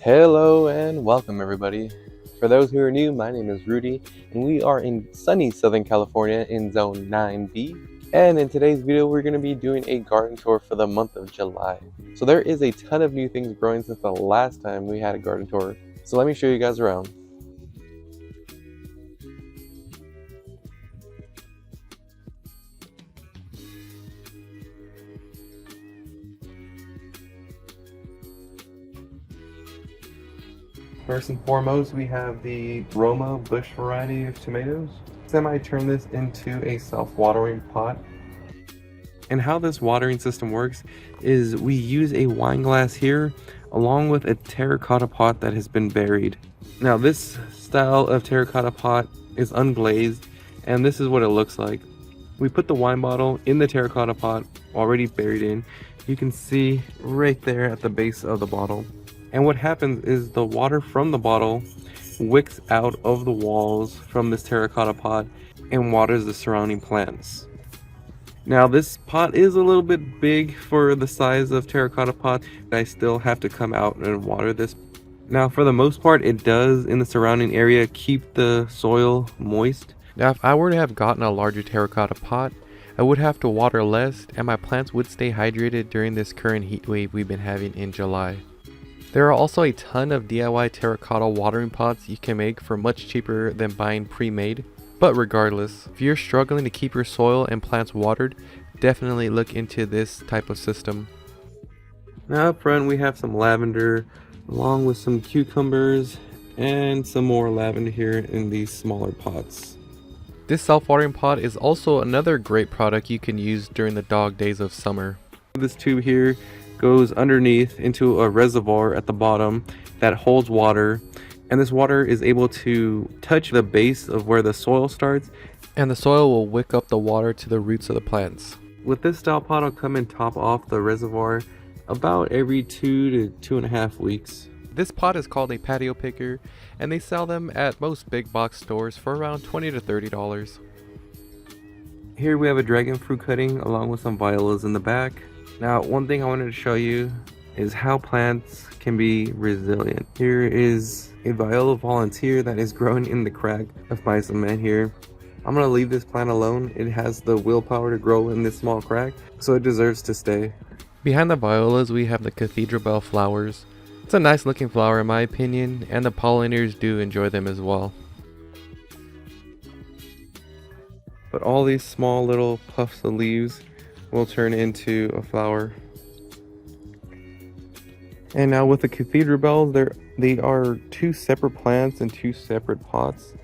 Hello and welcome everybody. For those who are new, my name is Rudy and we are in sunny Southern California in Zone 9B. And in today's video, we're going to be doing a garden tour for the month of July. So there is a ton of new things growing since the last time we had a garden tour. So let me show you guys around. First and foremost, we have the Roma bush variety of tomatoes. I turn this into a self-watering pot. And how this watering system works is we use a wine glass here along with a terracotta pot that has been buried. Now this style of terracotta pot is unglazed and this is what it looks like. We put the wine bottle in the terracotta pot already buried in. You can see right there at the base of the bottle. And what happens is the water from the bottle wicks out of the walls from this terracotta pot and waters the surrounding plants. Now this pot is a little bit big for the size of terracotta pot. I still have to come out and water this. Now for the most part, it does in the surrounding area keep the soil moist. Now if I were to have gotten a larger terracotta pot, I would have to water less and my plants would stay hydrated during this current heat wave we've been having in July. There are also a ton of DIY terracotta watering pots you can make for much cheaper than buying pre-made. But regardless, if you're struggling to keep your soil and plants watered, definitely look into this type of system. Now up front we have some lavender along with some cucumbers and some more lavender here in these smaller pots. This self-watering pot is also another great product you can use during the dog days of summer. This tube here goes underneath into a reservoir at the bottom that holds water, and this water is able to touch the base of where the soil starts, and the soil will wick up the water to the roots of the plants. With this style pot, I'll come and top off the reservoir about every 2 to 2.5 weeks. This pot is called a patio picker, and they sell them at most big box stores for around $20 to $30. Here we have a dragon fruit cutting along with some violas in the back. Now, one thing I wanted to show you is how plants can be resilient. Here is a Viola volunteer that is growing in the crack of my cement here. I'm going to leave this plant alone. It has the willpower to grow in this small crack, so it deserves to stay. Behind the violas, we have the Cathedral bell flowers. It's a nice looking flower in my opinion, and the pollinators do enjoy them as well. But all these small little puffs of leaves will turn into a flower. And now with the cathedral bells, they are two separate plants in two separate pots.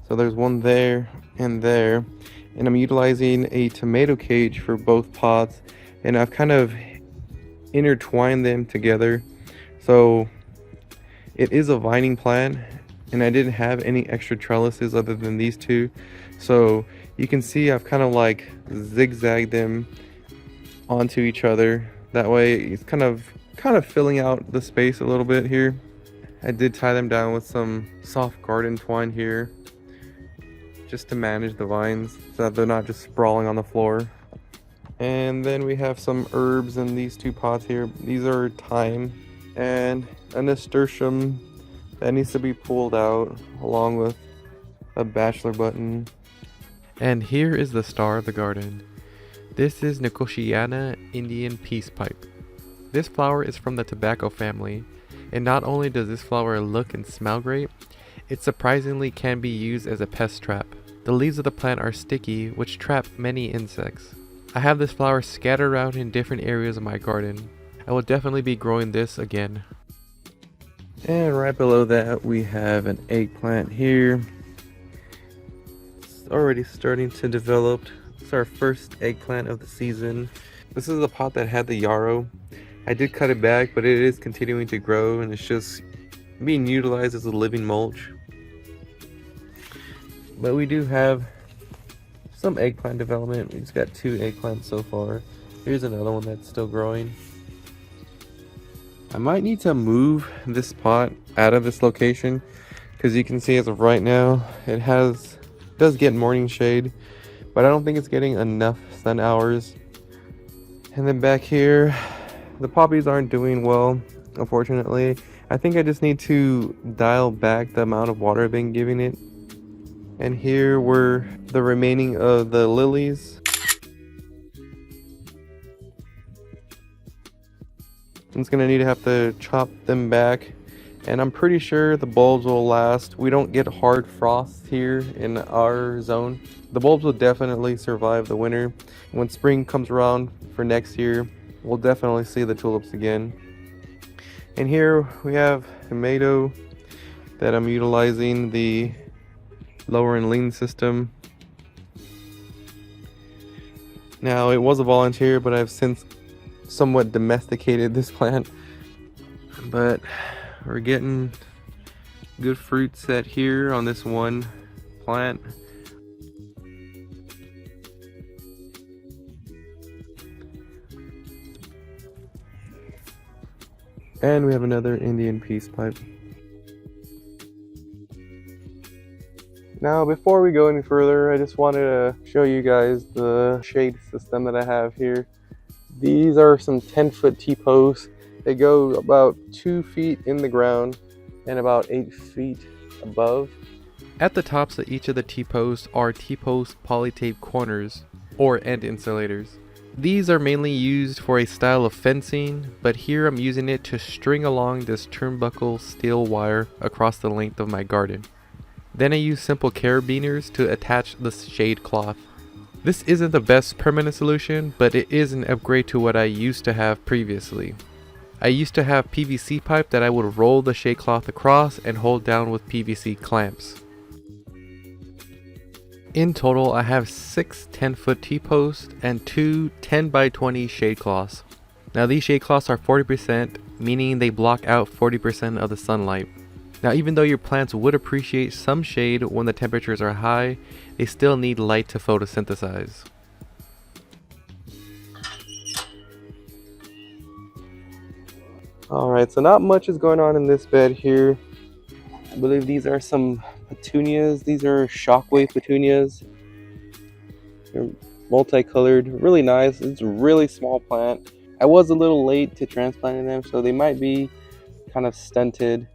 So there's one there, and I'm utilizing a tomato cage for both pots, and I've kind of intertwined them together. So it is a vining plant, and I didn't have any extra trellises other than these two. So you can see I've kind of like zigzagged them onto each other. That way it's kind of filling out the space a little bit here. I did tie them down with some soft garden twine here just to manage the vines so that they're not just sprawling on the floor. And then we have some herbs in these two pots here. These are thyme and a nasturtium that needs to be pulled out along with a bachelor button. And here is the star of the garden. This is Nicotiana Indian Peace Pipe. This flower is from the tobacco family, and not only does this flower look and smell great, it surprisingly can be used as a pest trap. The leaves of the plant are sticky, which trap many insects. I have this flower scattered around in different areas of my garden. I will definitely be growing this again. And right below that we have an eggplant here. Already starting to develop. It's our first eggplant of the season. This is the pot that had the yarrow. I did cut it back, but it is continuing to grow and it's just being utilized as a living mulch. But we do have some eggplant development. We just got 2 eggplants so far. Here's another one that's still growing. I might need to move this pot out of this location because you can see as of right now it does get morning shade, but I don't think it's getting enough sun hours. And then back here, the poppies aren't doing well, unfortunately. I think I just need to dial back the amount of water I've been giving it. And here were the remaining of the lilies. I'm just gonna have to chop them back, and I'm pretty sure the bulbs will last. We don't get hard frost here in our zone. The bulbs will definitely survive the winter. When spring comes around for next year, we'll definitely see the tulips again. And here we have tomato that I'm utilizing the lower and lean system. Now, it was a volunteer, but I've since somewhat domesticated this plant. But we're getting good fruit set here on this one plant. And we have another Indian peace pipe. Now, before we go any further, I just wanted to show you guys the shade system that I have here. These are some 10-foot T-posts. They go about 2 feet in the ground and about 8 feet above. At the tops of each of the T-posts are T-post polytape corners, or end insulators. These are mainly used for a style of fencing, but here I'm using it to string along this turnbuckle steel wire across the length of my garden. Then I use simple carabiners to attach the shade cloth. This isn't the best permanent solution, but it is an upgrade to what I used to have previously. I used to have PVC pipe that I would roll the shade cloth across and hold down with PVC clamps. In total, I have 6 10-foot T-posts and 2 10x20 shade cloths. Now these shade cloths are 40%, meaning they block out 40% of the sunlight. Now, even though your plants would appreciate some shade when the temperatures are high, they still need light to photosynthesize. Alright, so not much is going on in this bed here. I believe these are some petunias. These are shockwave petunias. They're multicolored, really nice. It's a really small plant. I was a little late to transplanting them, so they might be kind of stunted.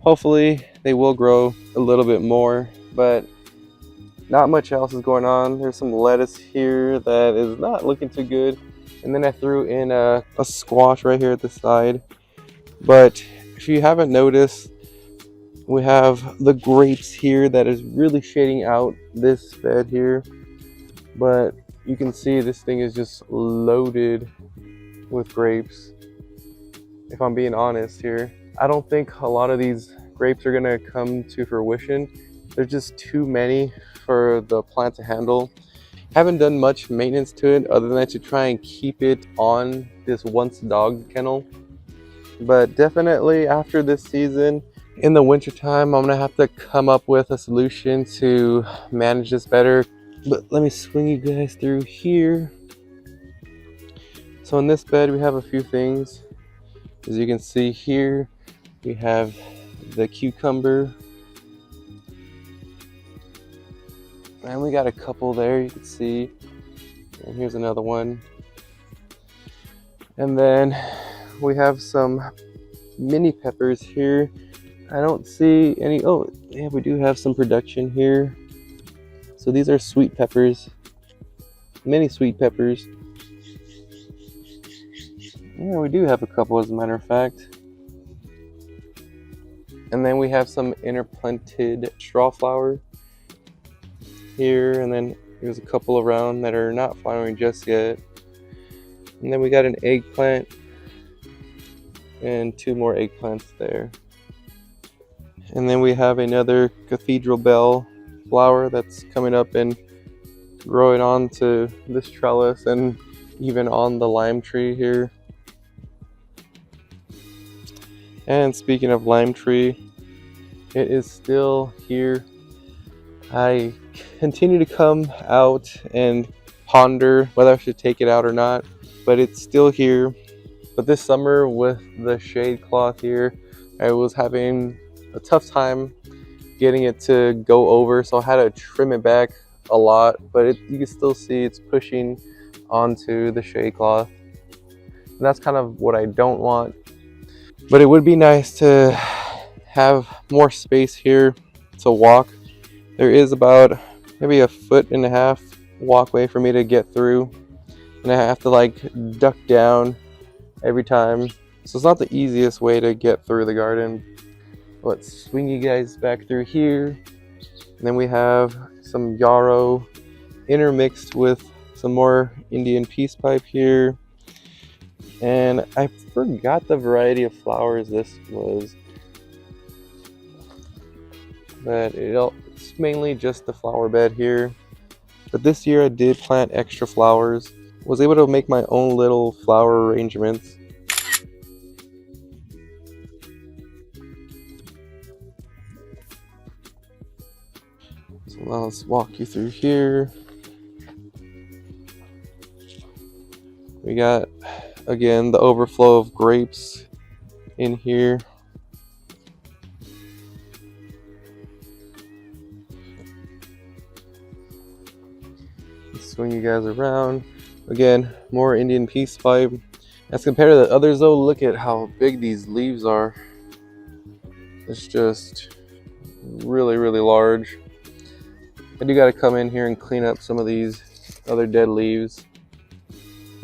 Hopefully they will grow a little bit more, but not much else is going on. There's some lettuce here that is not looking too good. And then I threw in a squash right here at the side. But if you haven't noticed, we have the grapes here that is really shading out this bed here. But you can see this thing is just loaded with grapes, if I'm being honest here. I don't think a lot of these grapes are gonna come to fruition. There's just too many for the plant to handle. Haven't done much maintenance to it other than to try and keep it on this once dog kennel. But definitely after this season, in the wintertime, I'm gonna have to come up with a solution to manage this better. But let me swing you guys through here. So in this bed, we have a few things. As you can see here, we have the cucumber. And we got a couple there, you can see. And here's another one. And then we have some mini peppers here. I don't see any, oh yeah, we do have some production here. So these are sweet peppers, mini sweet peppers. Yeah, we do have a couple as a matter of fact. And then we have some interplanted strawflower here, and then there's a couple around that are not flowering just yet. And then we got an eggplant and 2 more eggplants there. And then we have another cathedral bell flower that's coming up and growing onto this trellis and even on the lime tree here. And speaking of lime tree, it is still here. I continue to come out and ponder whether I should take it out or not, but it's still here. But this summer with the shade cloth here, I was having a tough time getting it to go over, so I had to trim it back a lot, but you can still see it's pushing onto the shade cloth. And that's kind of what I don't want. But it would be nice to have more space here to walk. There is about maybe a 1.5 foot walkway for me to get through, and I have to like duck down every time. So it's not the easiest way to get through the garden. Let's swing you guys back through here. And then we have some yarrow intermixed with some more Indian peace pipe here. And I forgot the variety of flowers this was, but it's mainly just the flower bed here. But this year I did plant extra flowers. Was able to make my own little flower arrangements. So now let's walk you through here. We got, again, the overflow of grapes in here. Let's swing you guys around. Again, more Indian peace pipe. As compared to the others though, look at how big these leaves are. It's just really, really large. I do gotta come in here and clean up some of these other dead leaves.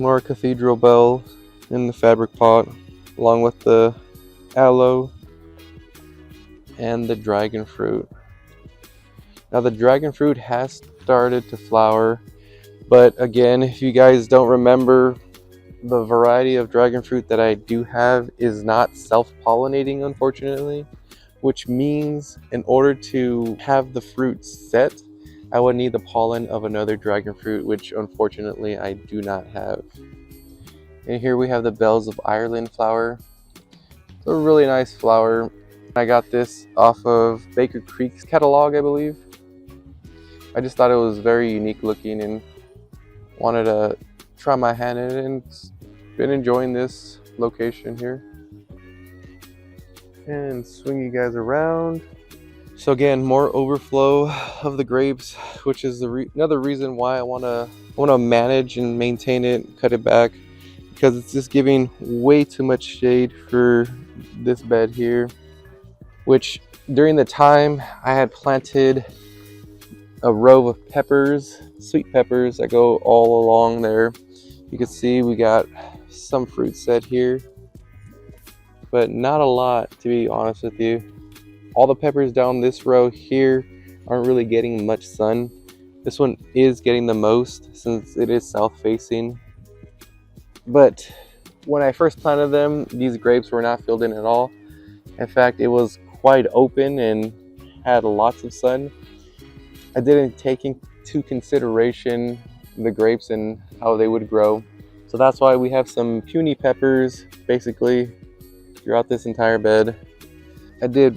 More cathedral bell in the fabric pot, along with the aloe and the dragon fruit. Now the dragon fruit has started to flower, but again, if you guys don't remember, the variety of dragon fruit that I do have is not self-pollinating, unfortunately, which means in order to have the fruit set, I would need the pollen of another dragon fruit, which unfortunately I do not have. And here we have the Bells of Ireland flower. It's a really nice flower. I got this off of Baker Creek's catalog, I believe. I just thought it was very unique looking and wanted to try my hand in it, and been enjoying this location here. And swing you guys around. So again, more overflow of the grapes, which is another reason why I want to manage and maintain it, cut it back, because it's just giving way too much shade for this bed here. Which during the time I had planted a row of peppers, sweet peppers that go all along there. You can see we got some fruit set here, but not a lot, to be honest with you. All the peppers down this row here aren't really getting much sun. This one is getting the most since it is south facing. But when I first planted them, these grapes were not filled in at all. In fact, it was quite open and had lots of sun. I didn't take into consideration the grapes and how they would grow. So that's why we have some puny peppers basically throughout this entire bed. I did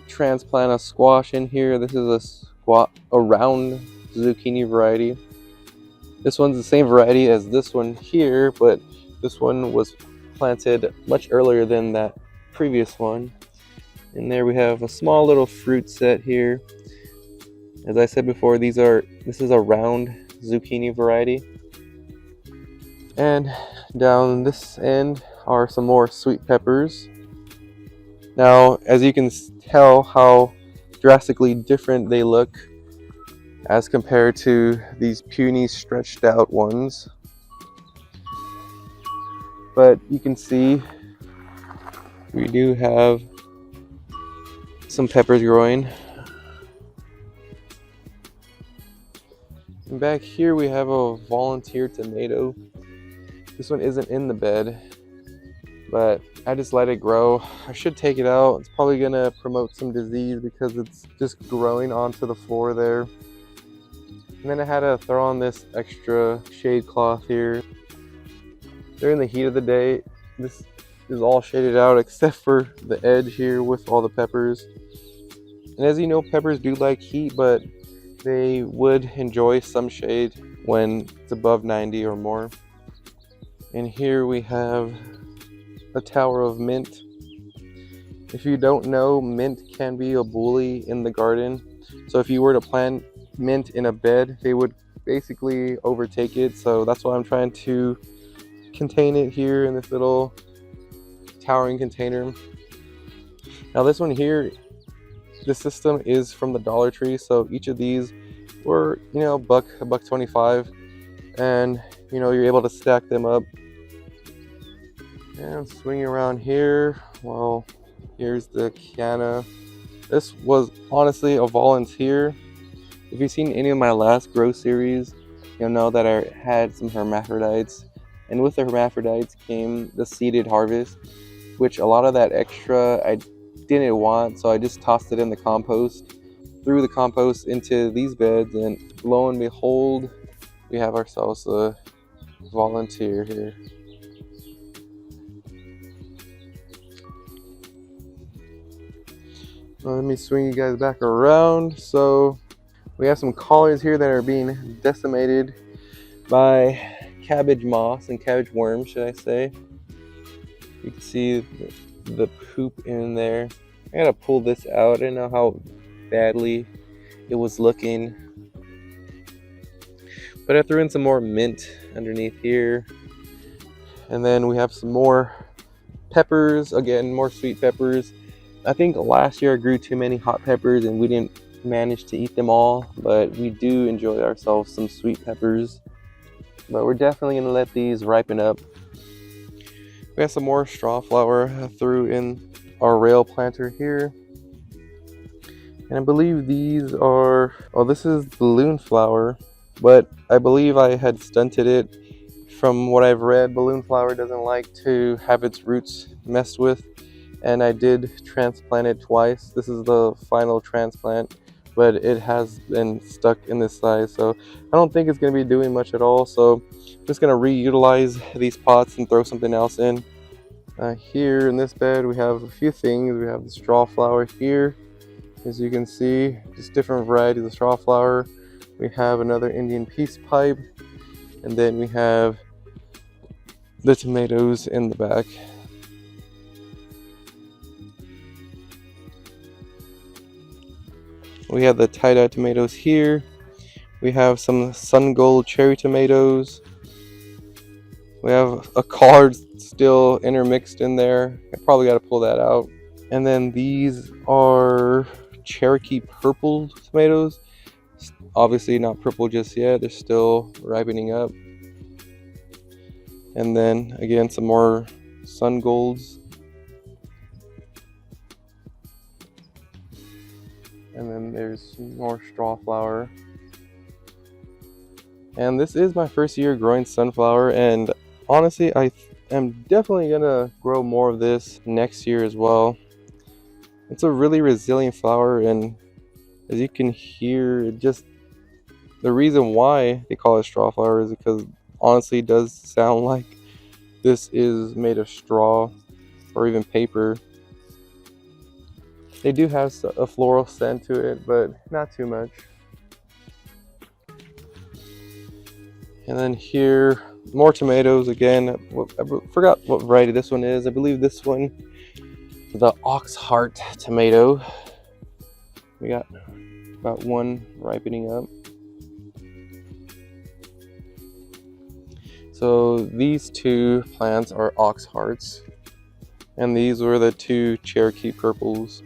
transplant a squash in here. This is a round zucchini variety. This one's the same variety as this one here, but this one was planted much earlier than that previous one. And there we have a small little fruit set here. As I said before, this is a round zucchini variety. And down this end are some more sweet peppers. Now, as you can tell how drastically different they look as compared to these puny stretched out ones. But you can see we do have some peppers growing. And back here we have a volunteer tomato. This one isn't in the bed, but I just let it grow. I should take it out. It's probably gonna promote some disease because it's just growing onto the floor there. And then I had to throw on this extra shade cloth here. During the heat of the day, this is all shaded out except for the edge here with all the peppers. And as you know, peppers do like heat, but they would enjoy some shade when it's above 90 or more. And here we have a tower of mint. If you don't know, mint can be a bully in the garden. So if you were to plant mint in a bed, they would basically overtake it. So that's why I'm trying to contain it here in this little towering container. Now this one here, the system is from the Dollar Tree, so each of these were, you know, a buck 25, and you know, you're able to stack them up. And swinging around here, well, here's the Kiana. This was honestly a volunteer. If you've seen any of my last grow series, you'll know that I had some hermaphrodites, and with the hermaphrodites came the seeded harvest, which a lot of that extra I didn't want, so I just tossed it in the compost, threw the compost into these beds, and lo and behold, we have ourselves a volunteer here. Let me swing you guys back around. So we have some collards here that are being decimated by cabbage moss and cabbage worms, should I say. You can see the poop in there. I gotta pull this out. I didn't know how badly it was looking. But I threw in some more mint underneath here. And then we have some more peppers. Again, more sweet peppers. I think last year I grew too many hot peppers and we didn't manage to eat them all, but we do enjoy ourselves some sweet peppers. But we're definitely going to let these ripen up. We have some more Strawflower. I threw in our rail planter here. And I believe these are, oh, this is balloon flower, but I believe I had stunted it. From what I've read, balloon flower doesn't like to have its roots messed with. And I did transplant it twice. This is the final transplant, but it has been stuck in this size, so I don't think it's going to be doing much at all. So I'm just going to reutilize these pots and throw something else in. Here in this bed we have a few things. We have the Strawflower here, as you can see, just different varieties of Strawflower. We have another Indian peace pipe, and then we have the tomatoes in the back. We have the tie-dye tomatoes here. We have some sun gold cherry tomatoes. We have a collard still intermixed in there. I probably got to pull that out. And then these are Cherokee purple tomatoes. Obviously not purple just yet. They're still ripening up. And then again, some more sun golds. And then there's more Strawflower. And this is my first year growing sunflower, and honestly I am definitely gonna grow more of this next year as well. It's a really resilient flower, and as you can hear, it just, the reason why they call it Strawflower is because honestly it does sound like this is made of straw or even paper. They do have a floral scent to it, but not too much. And then here, more tomatoes again. I forgot what variety this one is. I believe this one, the ox heart tomato. We got about one ripening up. So these two plants are ox hearts, and these were the two Cherokee purples.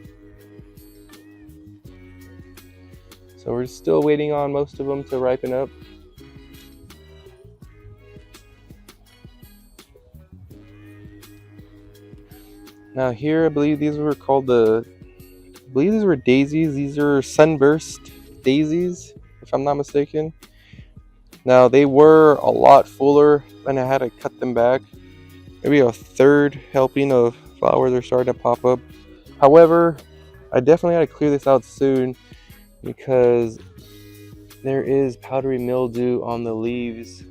So we're still waiting on most of them to ripen up. Now here, I believe these were called I believe these were daisies. These are sunburst daisies, if I'm not mistaken. Now they were a lot fuller, and I had to cut them back. Maybe a third helping of flowers are starting to pop up. However, I definitely had to clear this out soon, because there is powdery mildew on the leaves,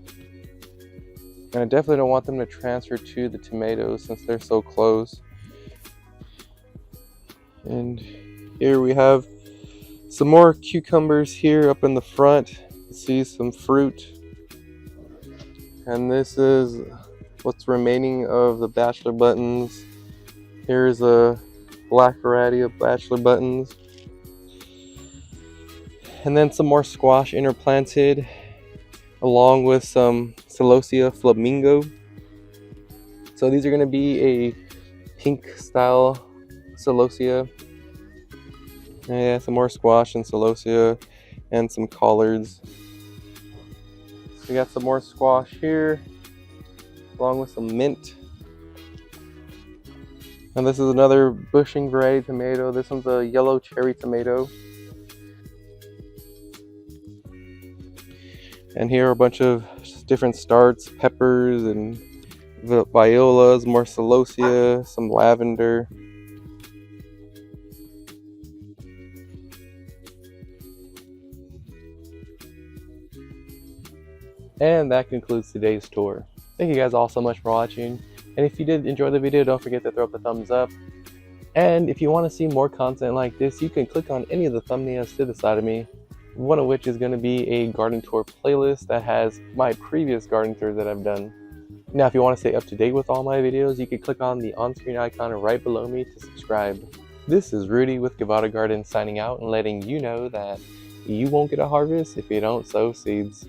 and I definitely don't want them to transfer to the tomatoes since they're so close. And here we have some more cucumbers here up in the front. You see some fruit, and this is what's remaining of the bachelor buttons. Here's a black variety of bachelor buttons. And then some more squash interplanted, along with some Celosia flamingo. So these are going to be a pink style celosia. Yeah, some more squash and celosia and some collards. We got some more squash here along with some mint. And this is another bushing variety tomato. This one's a yellow cherry tomato. And here are a bunch of different starts, peppers and the violas, more celosia, some lavender. And that concludes today's tour. Thank you guys all so much for watching. And if you did enjoy the video, don't forget to throw up a thumbs up. And if you want to see more content like this, you can click on any of the thumbnails to the side of me. One of which is going to be a garden tour playlist that has my previous garden tours that I've done. Now, if you want to stay up to date with all my videos, you can click on the on-screen icon right below me to subscribe. This is Rudy with Gavada Garden signing out and letting you know that you won't get a harvest if you don't sow seeds.